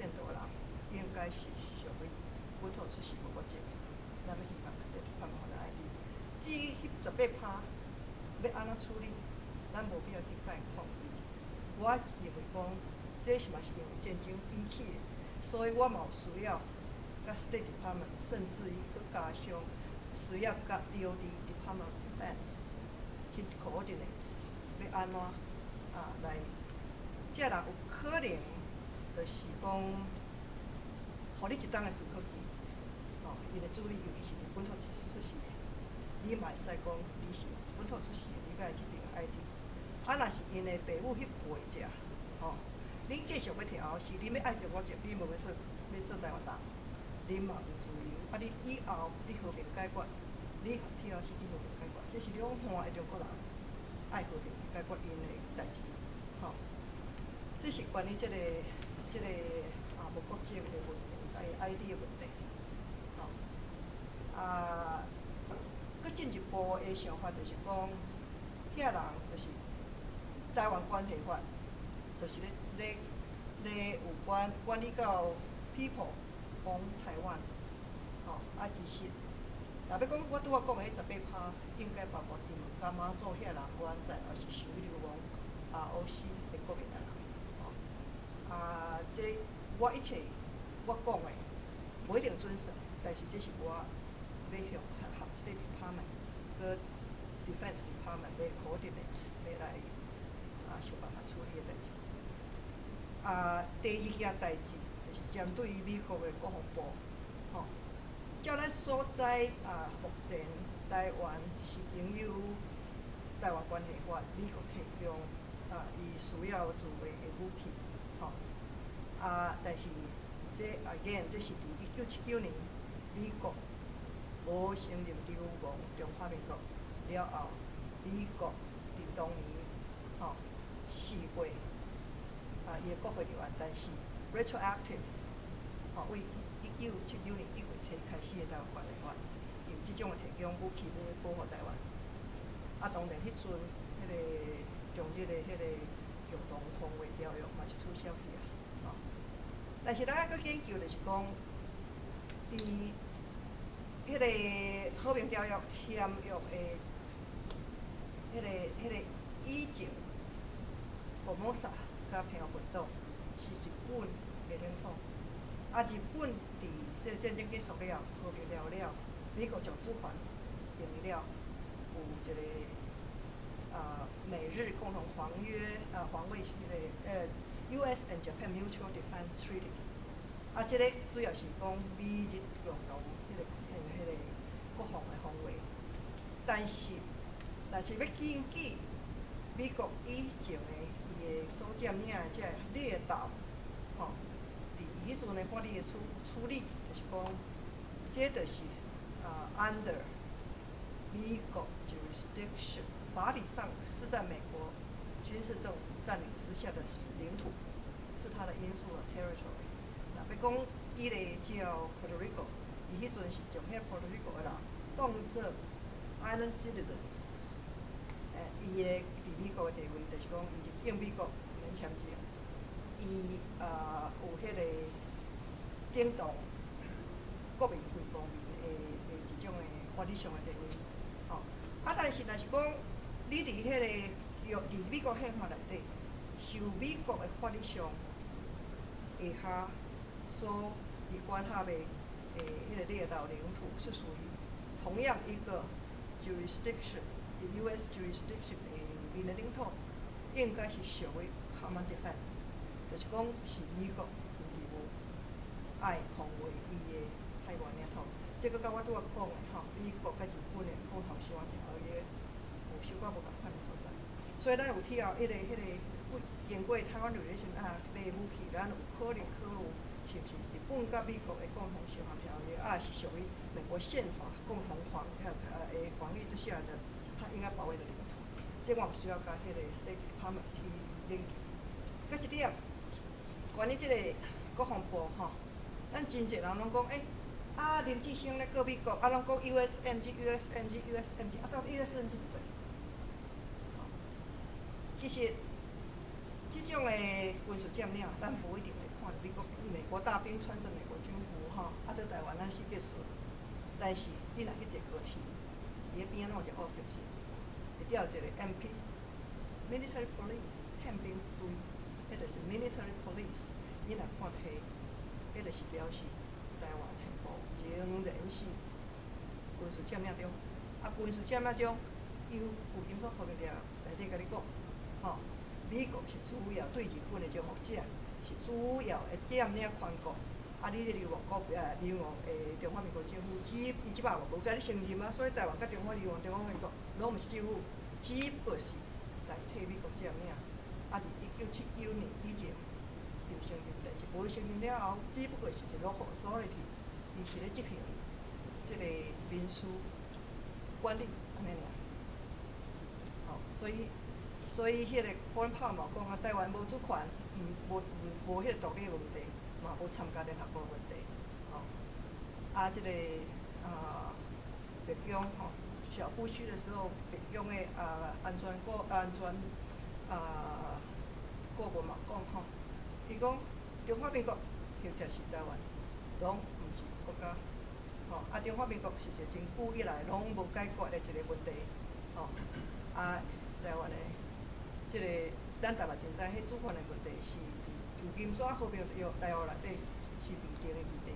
的人应该是属于本土出世无国籍，咱要希望 State Department 互咱 ID。至于迄18%要安怎处理，咱无必要去甲伊抗议。我认为讲，这是嘛是因为战争引起的，所以我嘛有需要甲 State Department， 甚至于佮加上需要甲 DOD Department of Defense 去 coordinate， 要安怎来，这人有可能就是讲，互你一档的思考机，伊的助理由于是伫本土出世的，你嘛会使讲你是本土出世的，你甲伊即张 ID。若是因的爸母迄辈者，恁继续要摕 ROC， 恁要爱中国籍，恁无要做台湾人，恁嘛有自由。你以后你和平解决，你 PRC 去和平解决，这是两岸的中国人爱和平解决因的代志，这是关于这个无国籍的问题，ID 的问题，佮进一步的想法就是讲，遐人就是台湾关系法，就是咧有管理到 people on 台湾，其实，若要讲我拄仔讲的迄18%，应该包括金门、甲马祖遐人有安在，也是属于流亡ROC 的国民的人，这我一切我讲的无一定准算，但是这是我要向State Department 和 Defense Department 要 coordinate 要来想办法处理的代志。第二件代志就是针对于美国的国防部，照咱所知目前台湾是拥有台湾关系法，美国提供伊需要自卫的武器，但是这 again 这是伫1979年美国无承认流亡中华民国了后，美国伫当年4月伊的国会议案，但是 retroactive 为1979年1月7日开始的台湾关系法，有即种的提供武器要保护台湾。当然迄阵迄个中日的迄个共同防卫条约嘛是取消去啊，但是咱还佫研究就是讲，伫迄个和平条约签约的迄个以前，福摩萨甲平壤群岛是日本的领土。日本伫这个战争结束了，和平了了，美国将主权定了，有一个美日共同防卫迄个US and Japan Mutual Defense Treaty。这个主要是讲美日共同迄个国防的防卫。但是，若是要禁止美国以前的伊的所占领的这列岛，伫伊迄阵的法律的处理，就是讲，这就是under 美国 jurisdiction， 法理上是在美国军事政府占领之下的领土，是它的insular territory。要讲伊个叫 Puerto Rico， 伊迄阵是将遐 Puerto Rico 的人当作 island citizens。伊个伫美国的地位，就是讲伊入境美国免签证，伊有迄个顶同国民非公民的一种的法律上的地位。但是若是讲你伫迄个伫美国宪法内底，受美国的法律上下所伊管辖的迄个列岛领土，是属于同样一个 jurisdiction。US jurisdiction 的面的领土，应该是属于 common defense， 就是讲是美国有义务爱防卫伊的海外领土。这个甲我拄仔讲的美国甲日本的共同司法条约有小可无共款的所在。所以咱有听后迄个经过台湾 Relation Act 买武器，咱有可能考虑是毋是日本甲美国的共同司法条约，是属于美国宪法共同防御之下的。他应该保卫的领土，这我们需要甲迄个 State Department 去研究。佮一点，关于即个国防部咱真侪人拢讲，林志升咧告美国，拢讲 USMG，到底 USMG 伫倒？其实，即种的军事占领，咱无一定会看看美国大兵穿着美国军服吼，在台湾咱是必须。但是你若去坐高铁，伊边仔拢有一个 office， 会调一个 MP。Military police 宪兵队，迄就是 military police。你若看迄，迄就是表示台湾宪部仍然是军事占领中。军事占领中，由旧金山和平条约内底甲你讲，吼，美国是主要对日本的征服者，是主要的占领权国。你流亡国流亡中华民国政府，伊即摆无甲你承认啊，所以台湾甲中华流亡中华民国拢毋是政府，只不过是代替美国占领。伫1979年以前就承认，但是无承认了后，只不过是一个 local authority， 伊是咧执行即个民事管理安尼尔。所以迄个科恩帕嘛讲啊，台湾无主权，无迄个独立的问题，嘛无参加联合国问题，即个北京小布希的时候，北京的安全顾问嘛讲伊讲中华民国或者是台湾，拢毋是国家，中华民国是一个真久以来拢无解决的一个问题，台湾的即个咱台湾真知，迄主权的问题是旧金山和平条约内底是未定的议题，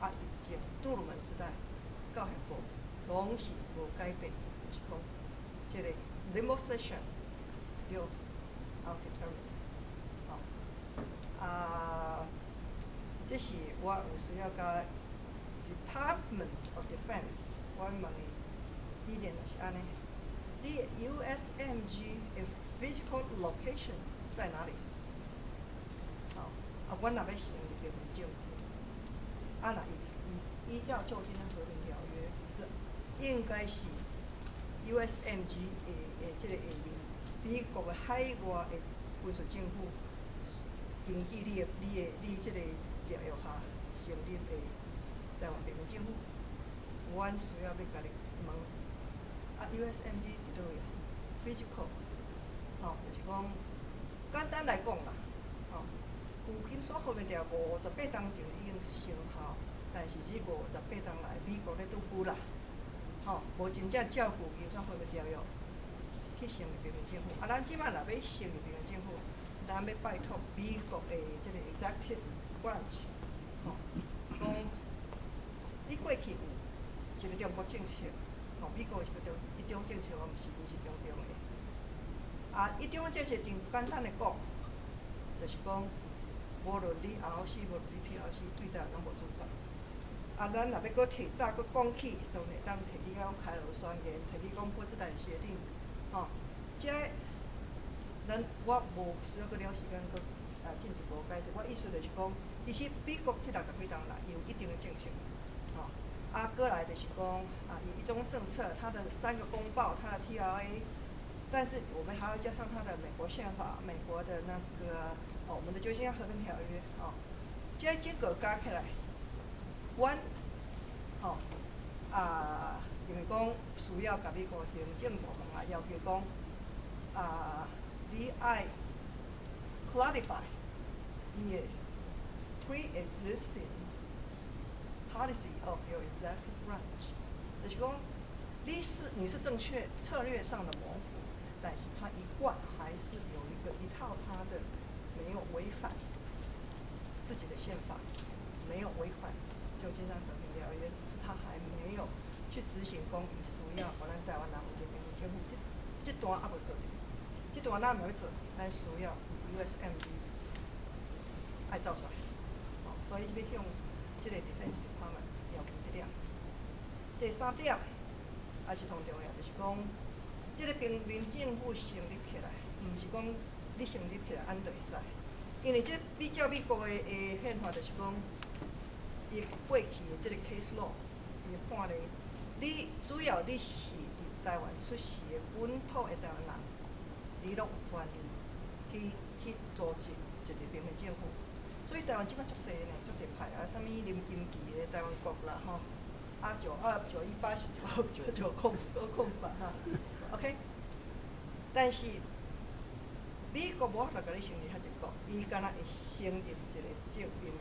以前杜鲁门时代到现部拢是无改变，就是讲即个 demonstration still undetermined。这是我有需要甲 Department of Defense 我问伊，意见就是安尼。你 USMG 的 physical location 在哪里？阮若要成立人民政府，若依照旧金山和平条约是应该是 USMG 的即个下面，美国的海外的军事政府，根据你即个条约下成立的台湾人民政府，阮需要甲你问，USMG 伫倒位啊 ？physical， 就是讲简单来讲啦，旧金山和平条约58当前已经生效，但是这58当来，美国咧拄久啦，无真正照旧金山和平条约去成立人民政府。咱即摆若要成立人民政府，咱要拜托美国的即个 executive branch， 讲你过去有一个中国政策，美国是个一中政策，毋是中中的。一中政策真简单的讲，就是讲。无论你 ROC， 无论你 PRC， 对台湾拢无主权。咱若要搁提早搁讲起，当然当提起到开罗宣言，提起讲波茨坦协定，我无需要搁了时间搁进一步解释。我意思就是讲，其实美国这60几当来有一定的政策，过来就是讲以一中政策，它的3个公报，它的 TRA， 但是我们还要加上它的美国宪法，美国的那个。我们的旧金山和平条约，这个加起来，阮，因为讲需要甲美国行政部门要求讲，你爱 clarify 你的 pre-existing policy of your executive branch， 就是讲你是正确策略上的模糊，但是它一贯还是有一套它的。没有违反自己的宪法，没有违反旧金山和平条约，只是他还没有去执行公益需要，互咱台湾人有一个人民政府，这段还无做，这段咱袂要做，咱需要 USMG 爱走出来，所以要向这个 Defense Department 要求这点。第3点也是同重要，就是讲，这个人民政府成立起来，毋是讲。你成立起来安就会使，因为你照美国的宪法就是讲，伊过去的这个 case law， 伊判例，你主要你是伫台湾出世的本土的台湾人，你拢有权利去组织一个人民政府。所以台湾即摆足济呢，足济派啥物林金奇的台湾国啦928是998哈 ，OK， 但是。美国无法度甲你承认遐一个，伊敢若会承认一个证明。